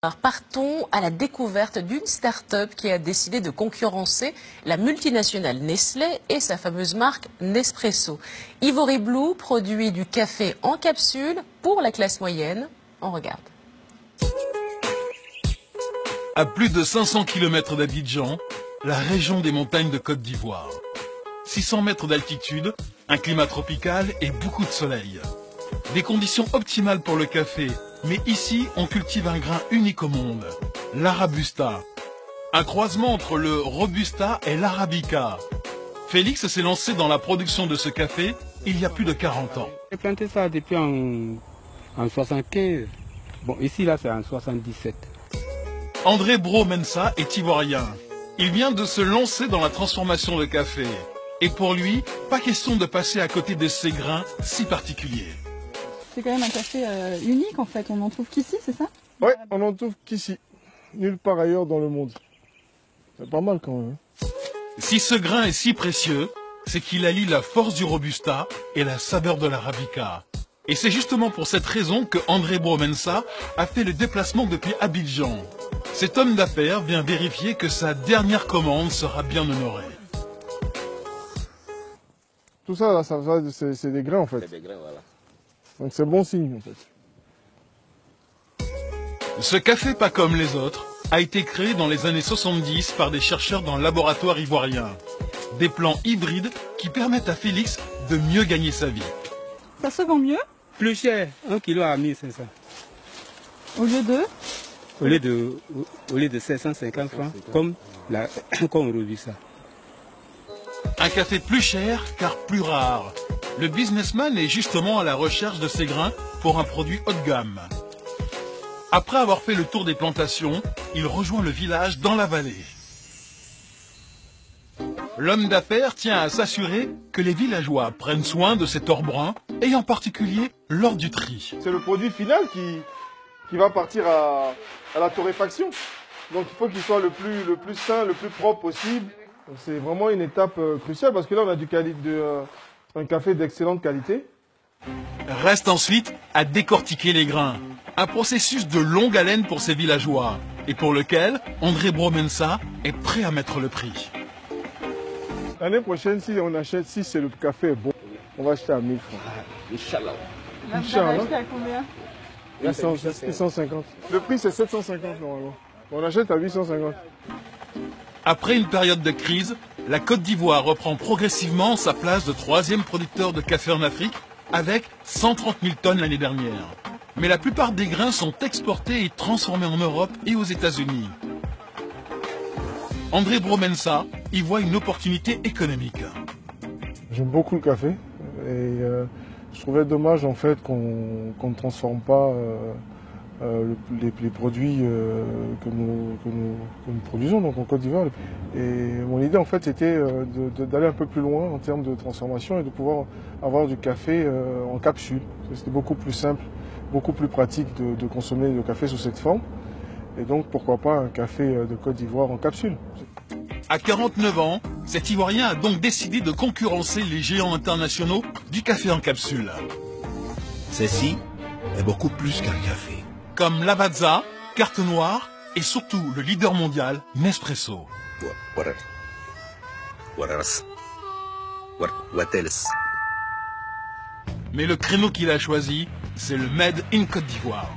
Alors, partons à la découverte d'une start-up qui a décidé de concurrencer la multinationale Nestlé et sa fameuse marque Nespresso. Ivory Blue produit du café en capsule pour la classe moyenne. On regarde. À plus de 500 km d'Abidjan, la région des montagnes de Côte d'Ivoire. 600 mètres d'altitude, un climat tropical et beaucoup de soleil. Des conditions optimales pour le café, mais ici on cultive un grain unique au monde, l'Arabusta. Un croisement entre le Robusta et l'Arabica. Félix s'est lancé dans la production de ce café il y a plus de 40 ans. J'ai planté ça depuis en 75. Bon, ici là c'est en 77. André Bro-Mensa est ivoirien. Il vient de se lancer dans la transformation de café. Et pour lui, pas question de passer à côté de ces grains si particuliers. C'est quand même un café unique en fait, on n'en trouve qu'ici, c'est ça? Ouais, on n'en trouve qu'ici, nulle part ailleurs dans le monde. C'est pas mal quand même. Si ce grain est si précieux, c'est qu'il allie la force du Robusta et la saveur de l'Arabica. Et c'est justement pour cette raison que André Bro-Mensa a fait le déplacement depuis Abidjan. Cet homme d'affaires vient vérifier que sa dernière commande sera bien honorée. Tout ça, là, c'est des grains en fait. C'est des grains, voilà. Donc c'est bon signe en fait. Ce café pas comme les autres a été créé dans les années 70 par des chercheurs dans le laboratoire ivoirien. Des plans hybrides qui permettent à Félix de mieux gagner sa vie. Ça se vend mieux Plus cher, 1 kilo à 1500. au lieu de... Au lieu de 750 francs, comme on revit ça. Un café plus cher car plus rare. Le businessman est justement à la recherche de ces grains pour un produit haut de gamme. Après avoir fait le tour des plantations, il rejoint le village dans la vallée. L'homme d'affaires tient à s'assurer que les villageois prennent soin de cet or brun, et en particulier lors du tri. C'est le produit final qui va partir à la torréfaction. Donc il faut qu'il soit le plus sain, le plus propre possible. C'est vraiment une étape cruciale parce que là on a un café d'excellente qualité. Reste ensuite à décortiquer les grains. Un processus de longue haleine pour ces villageois, et pour lequel André Bro-Mensa est prêt à mettre le prix. L'année prochaine, si c'est le café est bon, on va acheter à 1000 francs. Inch'Allah. Là, vous avez acheté à combien? 850. Le prix c'est 750 normalement. On achète à 850. Après une période de crise, la Côte d'Ivoire reprend progressivement sa place de troisième producteur de café en Afrique, avec 130 000 tonnes l'année dernière. Mais la plupart des grains sont exportés et transformés en Europe et aux États-Unis. André Bro-Mensa y voit une opportunité économique. J'aime beaucoup le café et je trouvais dommage en fait qu'on ne transforme pas les produits que nous produisons donc en Côte d'Ivoire. Et mon idée en fait c'était d'aller un peu plus loin en termes de transformation et de pouvoir avoir du café en capsule. C'était beaucoup plus simple, beaucoup plus pratique de consommer le café sous cette forme. Et donc pourquoi pas un café de Côte d'Ivoire en capsule. À 49 ans, cet Ivoirien a donc décidé de concurrencer les géants internationaux du café en capsule. Ceci est beaucoup plus qu'un café. Comme Lavazza, Carte Noire et surtout le leader mondial Nespresso. What else? Mais le créneau qu'il a choisi, c'est le Made in Côte d'Ivoire.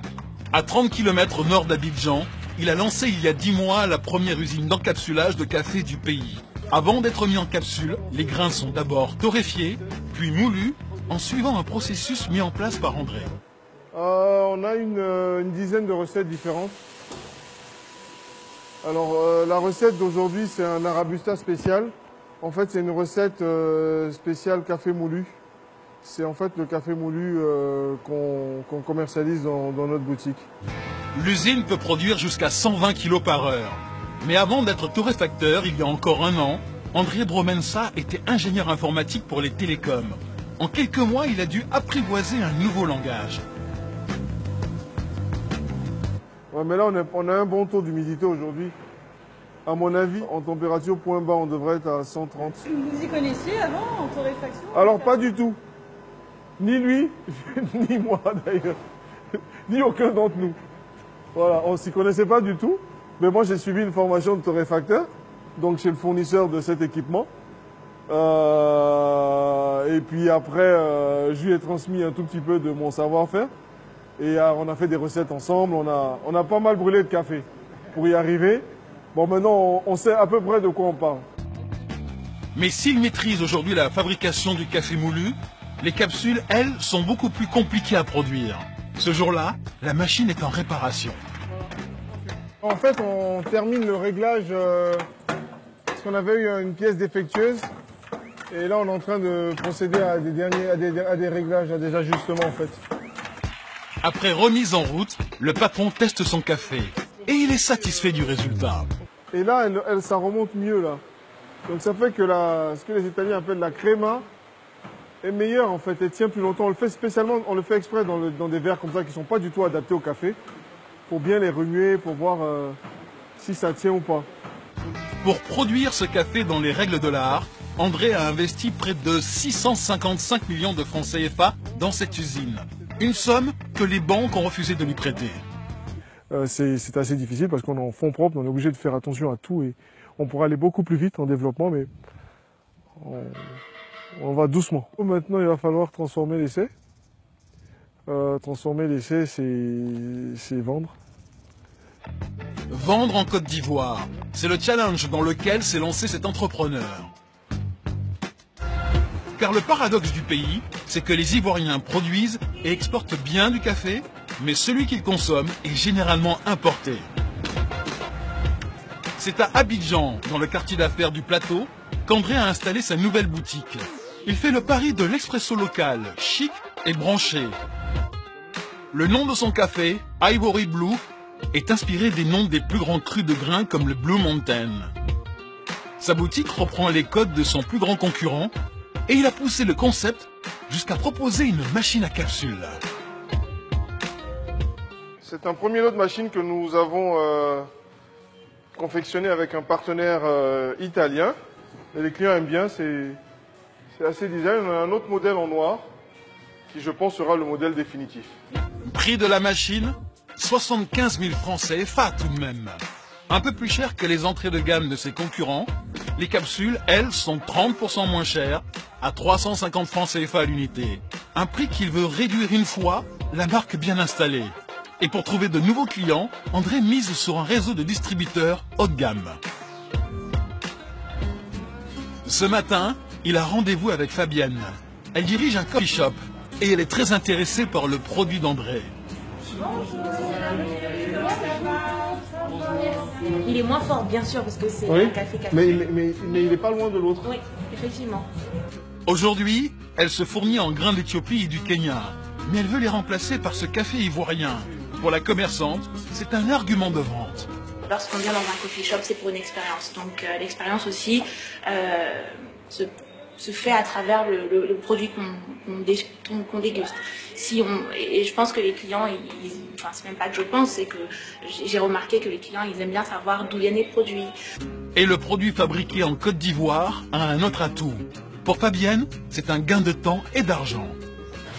À 30 km au nord d'Abidjan, il a lancé il y a 10 mois la première usine d'encapsulage de café du pays. Avant d'être mis en capsule, les grains sont d'abord torréfiés, puis moulus, en suivant un processus mis en place par André. On a une dizaine de recettes différentes. Alors la recette d'aujourd'hui c'est un Arabusta spécial. En fait c'est une recette spéciale café moulu. C'est en fait le café moulu qu'on commercialise dans notre boutique. L'usine peut produire jusqu'à 120 kg par heure. Mais avant d'être torréfacteur, il y a encore un an, André Bro-Mensa était ingénieur informatique pour les télécoms. En quelques mois, il a dû apprivoiser un nouveau langage. Ouais, mais là on a un bon taux d'humidité aujourd'hui. À mon avis, en température point bas, on devrait être à 130. Vous y connaissiez avant en torréfaction? Alors pas du tout. Ni lui, ni moi d'ailleurs. Ni aucun d'entre nous. Voilà, on ne s'y connaissait pas du tout. Mais moi, j'ai suivi une formation de torréfacteur, donc chez le fournisseur de cet équipement. Et puis après, je lui ai transmis un tout petit peu de mon savoir-faire. Et on a fait des recettes ensemble. On a pas mal brûlé de café pour y arriver. Bon, maintenant, on sait à peu près de quoi on parle. Mais s'il maîtrise aujourd'hui la fabrication du café moulu, les capsules, elles, sont beaucoup plus compliquées à produire. Ce jour-là, la machine est en réparation. En fait, on termine le réglage parce qu'on avait eu une pièce défectueuse. Et là, on est en train de procéder à des réglages, à des ajustements en fait. Après remise en route, le patron teste son café et il est satisfait du résultat. Et là, ça remonte mieux là. Donc ça fait que ce que les Italiens appellent la crema est meilleure en fait et tient plus longtemps. On le fait spécialement, on le fait exprès dans des verres comme ça qui ne sont pas du tout adaptés au café pour bien les remuer, pour voir si ça tient ou pas. Pour produire ce café dans les règles de l'art, André a investi près de 655 millions de francs CFA dans cette usine. Une somme que les banques ont refusé de lui prêter. C'est assez difficile parce qu'on est en fonds propres, on est obligé de faire attention à tout et on pourrait aller beaucoup plus vite en développement, mais on va doucement. Maintenant, il va falloir transformer l'essai. Transformer l'essai, c'est vendre. Vendre en Côte d'Ivoire, c'est le challenge dans lequel s'est lancé cet entrepreneur. Car le paradoxe du pays, c'est que les Ivoiriens produisent et exportent bien du café, mais celui qu'ils consomment est généralement importé. C'est à Abidjan, dans le quartier d'affaires du Plateau, qu'André a installé sa nouvelle boutique. Il fait le pari de l'expresso local, chic et branché. Le nom de son café, Ivory Blue, est inspiré des noms des plus grands crus de grains comme le Blue Mountain. Sa boutique reprend les codes de son plus grand concurrent et il a poussé le concept jusqu'à proposer une machine à capsules. C'est un premier lot de machines que nous avons confectionné avec un partenaire italien. Et les clients aiment bien, c'est assez design. On a un autre modèle en noir qui, je pense, sera le modèle définitif. Prix de la machine, 75 000 francs CFA tout de même. Un peu plus cher que les entrées de gamme de ses concurrents, les capsules, elles, sont 30% moins chères, à 350 francs CFA à l'unité. Un prix qu'il veut réduire une fois, la marque bien installée. Et pour trouver de nouveaux clients, André mise sur un réseau de distributeurs haut de gamme. Ce matin, il a rendez-vous avec Fabienne. Elle dirige un coffee shop et elle est très intéressée par le produit d'André. Il est moins fort, bien sûr, parce que c'est un café. Mais il n'est pas loin de l'autre. Oui, effectivement. Aujourd'hui, elle se fournit en grains d'Éthiopie et du Kenya. Mais elle veut les remplacer par ce café ivoirien. Pour la commerçante, c'est un argument de vente. Lorsqu'on vient dans un coffee shop, c'est pour une expérience. Donc l'expérience aussi se fait à travers le produit qu'on déguste. Et je pense que les clients, enfin c'est même pas que je pense, c'est que j'ai remarqué que les clients, ils aiment bien savoir d'où viennent les produits. Et le produit fabriqué en Côte d'Ivoire a un autre atout. Pour Fabienne, c'est un gain de temps et d'argent.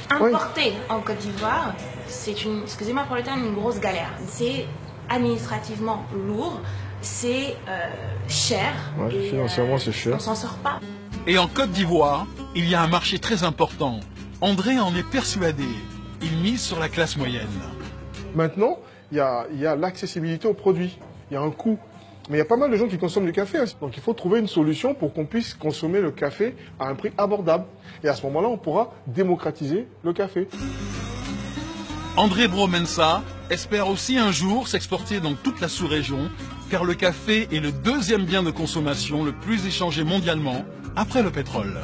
Importer en Côte d'Ivoire, c'est excusez-moi pour le terme, une grosse galère. C'est administrativement lourd, c'est cher. Ouais, financièrement, c'est cher. On s'en sort pas. Et en Côte d'Ivoire, il y a un marché très important. André en est persuadé. Il mise sur la classe moyenne. Maintenant, il y a l'accessibilité aux produits. Il y a un coût. Mais il y a pas mal de gens qui consomment du café. Donc il faut trouver une solution pour qu'on puisse consommer le café à un prix abordable. Et à ce moment-là, on pourra démocratiser le café. André Bromensa espère aussi un jour s'exporter dans toute la sous-région, car le café est le deuxième bien de consommation le plus échangé mondialement, après le pétrole.